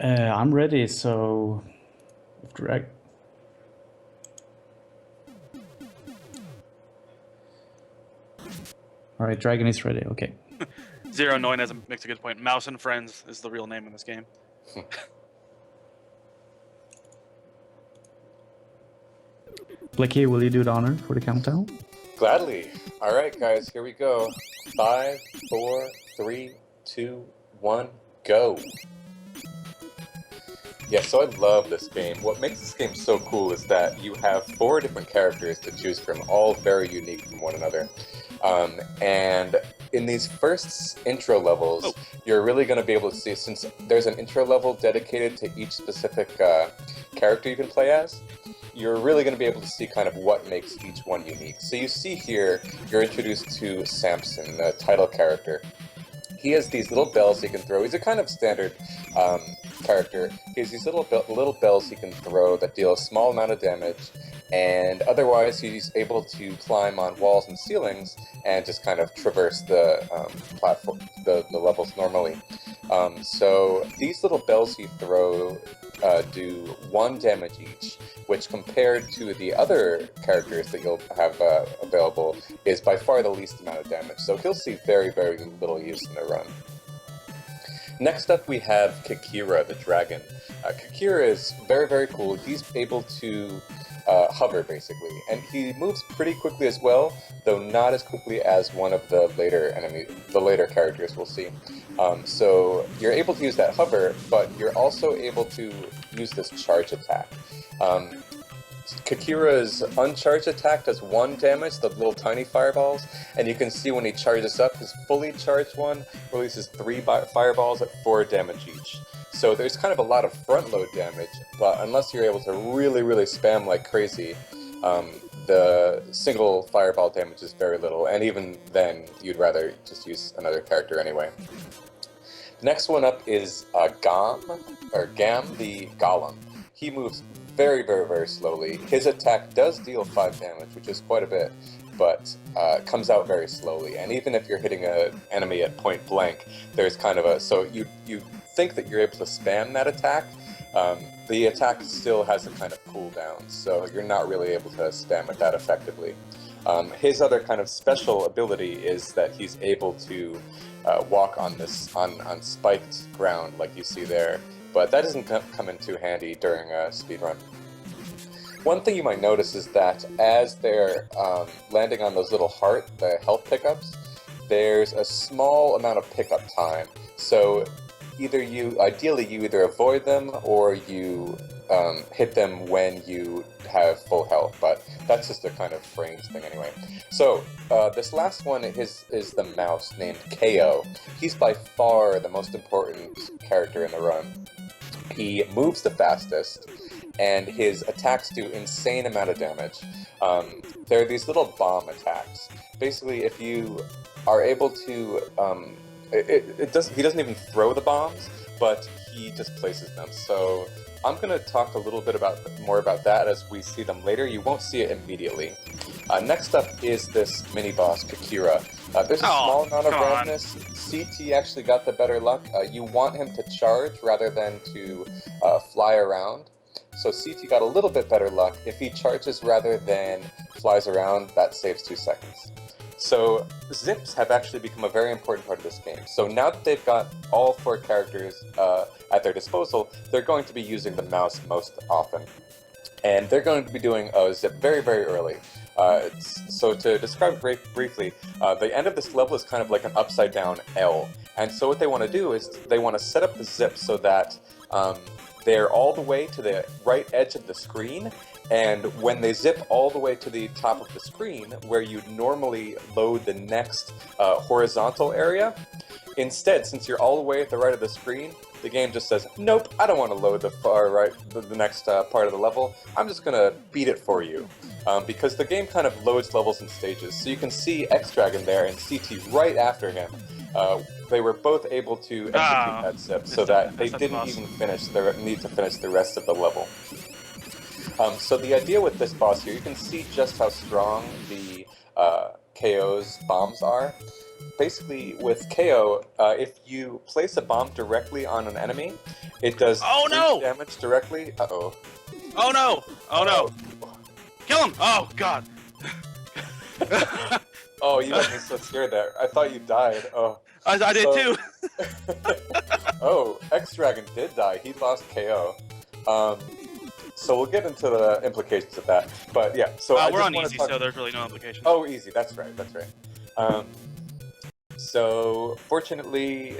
I'm ready, so drag. All right, dragon is ready. Okay. Zero Noin makes a good point. Mouse and Friends is the real name in this game. Blicky, will you do the honor for the countdown? Gladly. All right, guys, here we go. 5, 4, 3, 2, 1, go. Yeah, so I love this game. What makes this game so cool is that you have 4 different characters to choose from, all very unique from one another. And in these first intro levels, you're really going to be able to see, since there's an intro level dedicated to each specific character you can play as, you're really going to be able to see kind of what makes each one unique. So you see here, you're introduced to Samson, the title character. He has these little bells he can throw. He's a kind of standard character. He has these little bells he can throw that deal a small amount of damage, and otherwise he's able to climb on walls and ceilings and just kind of traverse the platform, the levels normally. So these little bells he throw do 1 damage each, which compared to the other characters that you'll have available is by far the least amount of damage. So he'll see very, very little use in the run. Next up we have Kikira, the dragon. Kikira is very, very cool. He's able to hover, basically, and he moves pretty quickly as well, though not as quickly as one of the later characters we'll see. So you're able to use that hover, but you're also able to use this charge attack. Kikira's uncharged attack does 1 damage, the little tiny fireballs, and you can see when he charges up, his fully charged one releases 3 fireballs at 4 damage each. So there's kind of a lot of front load damage, but unless you're able to really, really spam like crazy, the single fireball damage is very little, and even then, you'd rather just use another character anyway. The next one up is Gam the Golem. He moves very, very, very slowly. His attack does deal 5 damage, which is quite a bit, but comes out very slowly. And even if you're hitting an enemy at point blank, there's kind of a... So you think that you're able to spam that attack, the attack still has a kind of cooldown, so you're not really able to spam it that effectively. His other kind of special ability is that he's able to walk on spiked ground like you see there, but that doesn't come in too handy during a speedrun. One thing you might notice is that as they're landing on those little the health pickups, there's a small amount of pickup time. So ideally you either avoid them or you hit them when you have full health, but that's just a kind of frames thing anyway. So this last one is the mouse named KO. He's by far the most important character in the run. He moves the fastest, and his attacks do insane amount of damage. There are these little bomb attacks. Basically, if you are able to, he doesn't even throw the bombs, but he just places them. So I'm going to talk a little bit more about that as we see them later. You won't see it immediately. Next up is this mini-boss, Kikira. There's a small amount of randomness. CT actually got the better luck. You want him to charge rather than to fly around. So CT got a little bit better luck. If he charges rather than flies around, that saves 2 seconds. So zips have actually become a very important part of this game. So now that they've got all 4 characters at their disposal, they're going to be using the mouse most often. And they're going to be doing a zip very, very early. So to describe briefly, the end of this level is kind of like an upside down L. And so what they want to do is they want to set up the zip so that they're all the way to the right edge of the screen, and when they zip all the way to the top of the screen, where you'd normally load the next horizontal area, instead, since you're all the way at the right of the screen, the game just says, nope, I don't want to load the far right, the next part of the level, I'm just going to beat it for you. Because the game kind of loads levels in stages, so you can see X-Dragon there and CT right after him. They were both able to execute that zip, so that they didn't even need to finish the rest of the level. So the idea with this boss here, you can see just how strong the KO's bombs are. basically with KO, if you place a bomb directly on an enemy, it does Oh, 3 no! damage directly. Uh-oh. Oh no! Oh no! Kill him! Oh god! Oh, you got me so scared there. I thought you died. Oh. I did too. Oh, X-Dragon did die. He lost KO. So we'll get into the implications of that. But yeah, so I We're just on wanna easy, talk... so there's really no implications. Oh, easy. That's right. That's right. So fortunately,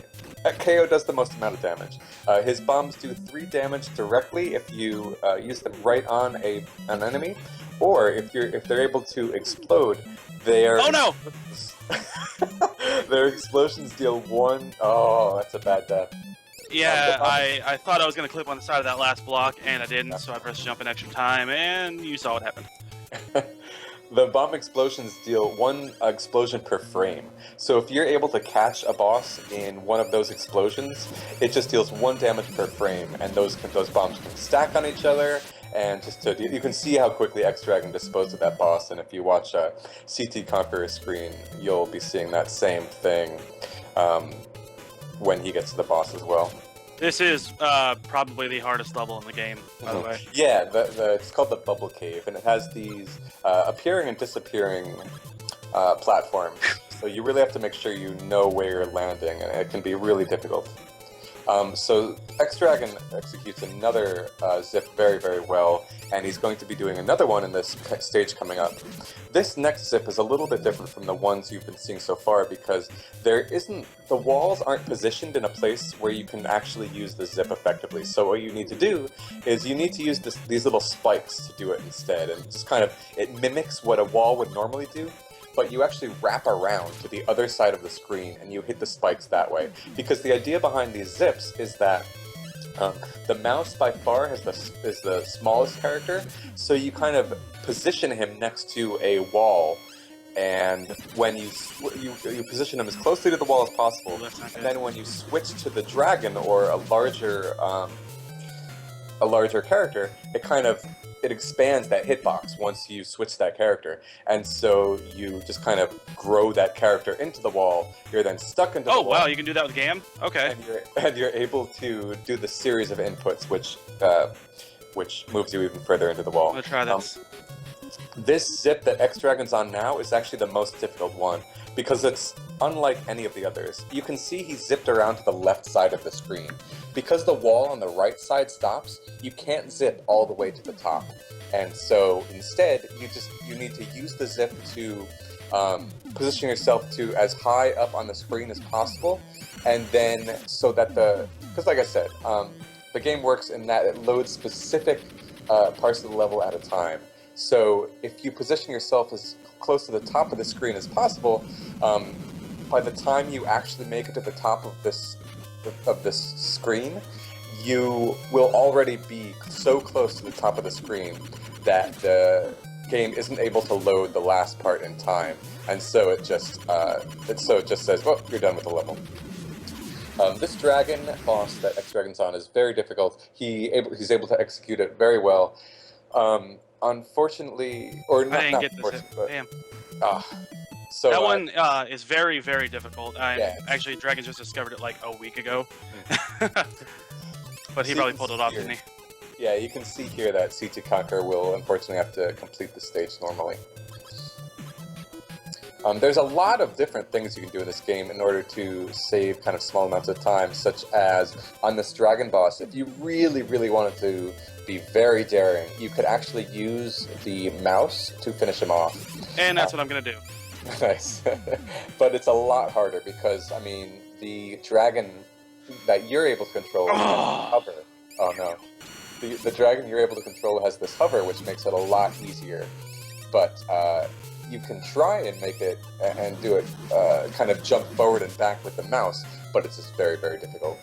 KO does the most amount of damage. His bombs do 3 damage directly if you use them right on an enemy, or if they're able to explode. Oh no! Their explosions deal 1. Oh, that's a bad death. Yeah, I thought I was gonna clip on the side of that last block, and I didn't, so I pressed jump in extra time, and you saw what happened. The bomb explosions deal 1 explosion per frame. So if you're able to catch a boss in one of those explosions, it just deals 1 damage per frame, and those bombs can stack on each other. And you can see how quickly X-Dragon disposed of that boss, and if you watch CT Conqueror's screen, you'll be seeing that same thing when he gets to the boss as well. This is probably the hardest level in the game, by the way. Yeah, it's called the Bubble Cave, and it has these appearing and disappearing platforms. So you really have to make sure you know where you're landing, and it can be really difficult. So X-Dragon executes another zip very, very well, and he's going to be doing another one in this stage coming up. This next zip is a little bit different from the ones you've been seeing so far because the walls aren't positioned in a place where you can actually use the zip effectively. So what you need to do is you need to use these little spikes to do it instead, and just it mimics what a wall would normally do, but you actually wrap around to the other side of the screen and you hit the spikes that way. Because the idea behind these zips is that the mouse by far is the smallest character, so you kind of position him next to a wall, and when you position him as closely to the wall as possible, and then when you switch to the dragon or a larger character, it expands that hitbox once you switch that character, and so you just kind of grow that character into the wall. You're then stuck into the wall. Oh wow, you can do that with GAM? Okay. And you're able to do the series of inputs, which moves you even further into the wall. I'm gonna try this. This zip that X-Dragon's on now is actually the most difficult one, because it's unlike any of the others. You can see he zipped around to the left side of the screen. Because the wall on the right side stops, you can't zip all the way to the top. And so instead, you need to use the zip to position yourself to as high up on the screen as possible, and then so that because like I said, the game works in that it loads specific parts of the level at a time. So if you position yourself as close to the top of the screen as possible, by the time you actually make it to the top of this screen, you will already be so close to the top of the screen that the game isn't able to load the last part in time, and so it just says, "Oh, you're done with the level." This dragon boss that X-Dragon's on is very difficult. He's able to execute it very well. Unfortunately, or not, I didn't get this hit. but Damn. so That one is very, very difficult. Actually, Dragon just discovered it like a week ago. But he probably pulled it off, didn't he? Yeah, you can see here that CT Conqueror will unfortunately have to complete the stage normally. There's a lot of different things you can do in this game in order to save kind of small amounts of time, such as on this dragon boss, if you really, really wanted to be very daring, you could actually use the mouse to finish him off. And that's what I'm going to do. Nice. But it's a lot harder because, I mean, the dragon that you're able to control has hover. Oh no. The dragon you're able to control has this hover, which makes it a lot easier. But you can try and make it and do it kind of jump forward and back with the mouse, but it's just very, very difficult.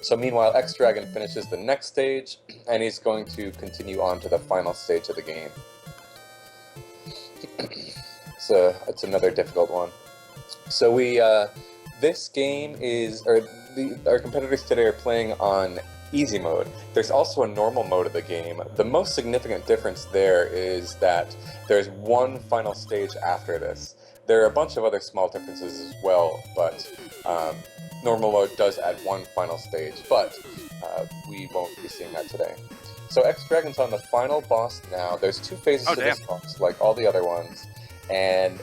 So meanwhile, X-Dragon finishes the next stage, and he's going to continue on to the final stage of the game. So it's another difficult one. So this game is, our competitors today are playing on easy mode. There's also a normal mode of the game. The most significant difference there is that there's one final stage after this. There are a bunch of other small differences as well, but normal mode does add one final stage, but we won't be seeing that today. So X-Dragon's on the final boss now. There's 2 phases to this boss, like all the other ones, and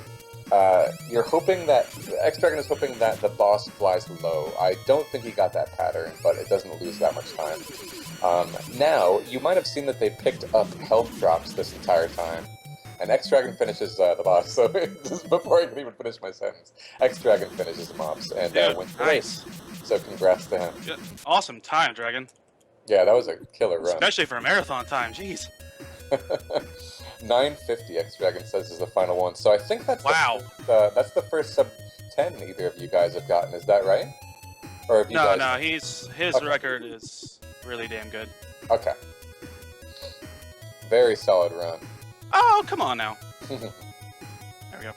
you're hoping that X-Dragon is hoping that the boss flies low. I don't think he got that pattern, but it doesn't lose that much time. Now, you might have seen that they picked up health drops this entire time. And X-Dragon finishes the boss, so before I can even finish my sentence, X-Dragon finishes the mobs and wins the race. So congrats to him. Good. Awesome time, Dragon. Yeah, that was a killer run. Especially for a marathon time, jeez. 950, X-Dragon says, is the final one. So I think that's that's the first sub 10 either of you guys have gotten. Is that right? Or have you guys... No, his record is really damn good. Okay. Very solid run. Oh, come on now. There we go.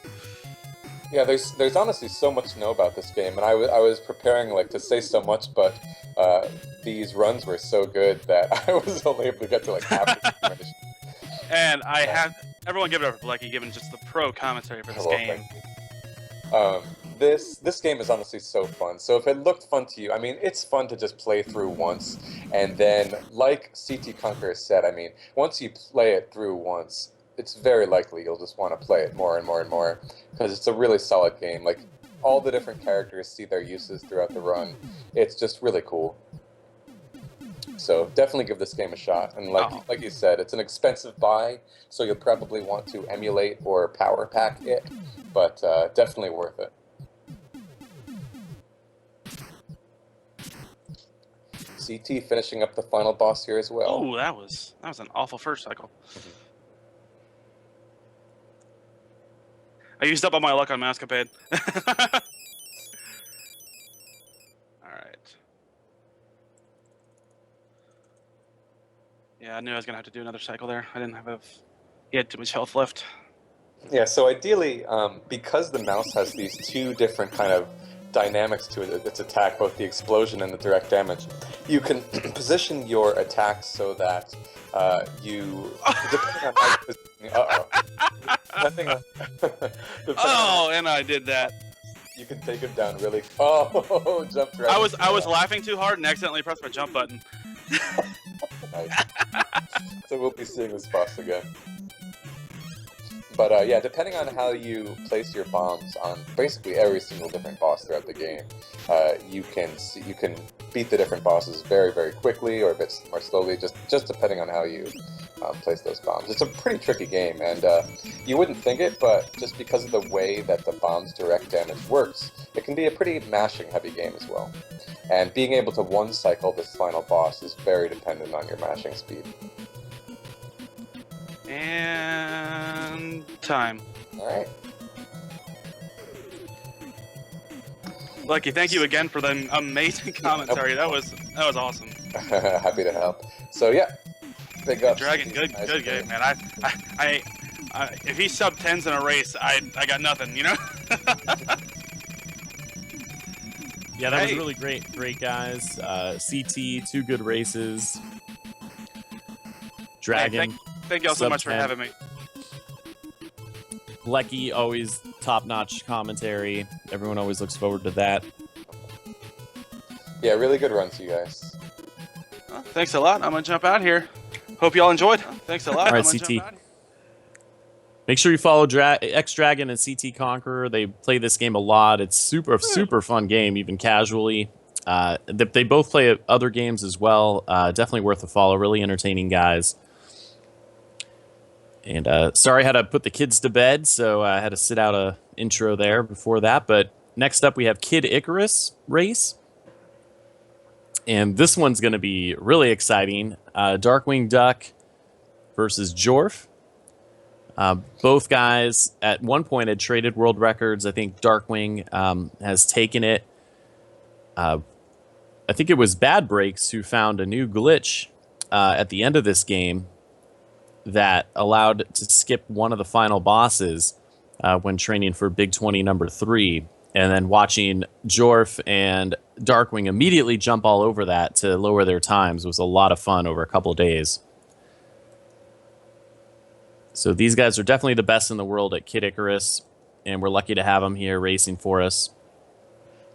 Yeah, there's honestly so much to know about this game, and I was preparing to say so much, but these runs were so good that I was only able to get to half the information. And I have everyone give it up for Blecky, given just the pro commentary for this game. This game is honestly so fun. So if it looked fun to you, I mean, it's fun to just play through once, and then, like CT Conqueror said, I mean, once you play it through once, it's very likely you'll just want to play it more and more and more, because it's a really solid game. All the different characters see their uses throughout the run. It's just really cool. So definitely give this game a shot. And like you said, it's an expensive buy, so you'll probably want to emulate or power pack it, but definitely worth it. CT finishing up the final boss here as well. Ooh, that was an awful first cycle. I used up all my luck on Mascapade. Alright. Yeah, I knew I was going to have to do another cycle there. I didn't have he had too much health left. Yeah, so ideally, because the mouse has these 2 different kind of dynamics to its attack, both the explosion and the direct damage, you can position your attacks so that you, depending on how you depending on, and I did that. You can take him down really. Oh, jumped right. I was laughing too hard and accidentally pressed my jump button. Nice. So we'll be seeing this boss again. But yeah, depending on how you place your bombs on basically every single different boss throughout the game, you can beat the different bosses very, very quickly or a bit more slowly, just depending on how you place those bombs. It's a pretty tricky game, and you wouldn't think it, but just because of the way that the bomb's direct damage works, it can be a pretty mashing-heavy game as well. And being able to one-cycle this final boss is very dependent on your mashing speed. And time. Alright. Lucky, thank you again for the amazing commentary. That was awesome. Happy to help. So yeah, big ups. Dragon, good game, man. I if he sub 10s in a race, I got nothing, you know. Yeah, that was really great guys. CT, 2 good races. Dragon. Thank y'all so much for having me. Lecky, always top-notch commentary. Everyone always looks forward to that. Yeah, really good run to you guys. Well, thanks a lot. I'm gonna jump out here. Hope y'all enjoyed. Thanks a lot. All right, CT. Make sure you follow X-Dragon and CT Conqueror. They play this game a lot. It's super fun game, even casually. They both play other games as well. Definitely worth a follow. Really entertaining guys. And sorry I had to put the kids to bed, so I had to sit out a intro there before that. But next up we have Kid Icarus Race. And this one's going to be really exciting. Darkwing Duck versus Jorf. Both guys at one point had traded world records. I think Darkwing has taken it. I think it was Bad Breaks who found a new glitch at the end of this game that allowed to skip one of the final bosses when training for Big 20 number 3. And then watching Jorf and Darkwing immediately jump all over that to lower their times was a lot of fun over a couple of days. So these guys are definitely the best in the world at Kid Icarus. and we're lucky to have him here racing for us.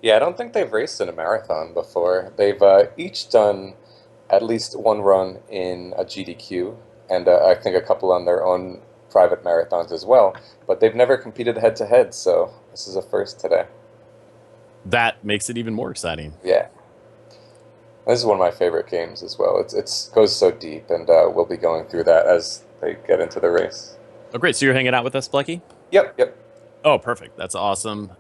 Yeah, I don't think they've raced in a marathon before. They've each done at least one run in a GDQ, and I think a couple on their own private marathons as well. But they've never competed head-to-head, so this is a first today. That makes it even more exciting. Yeah. This is one of my favorite games as well. It goes so deep, and we'll be going through that as they get into the race. Oh, great. So you're hanging out with us, Blecky? Yep. Oh, perfect. That's awesome.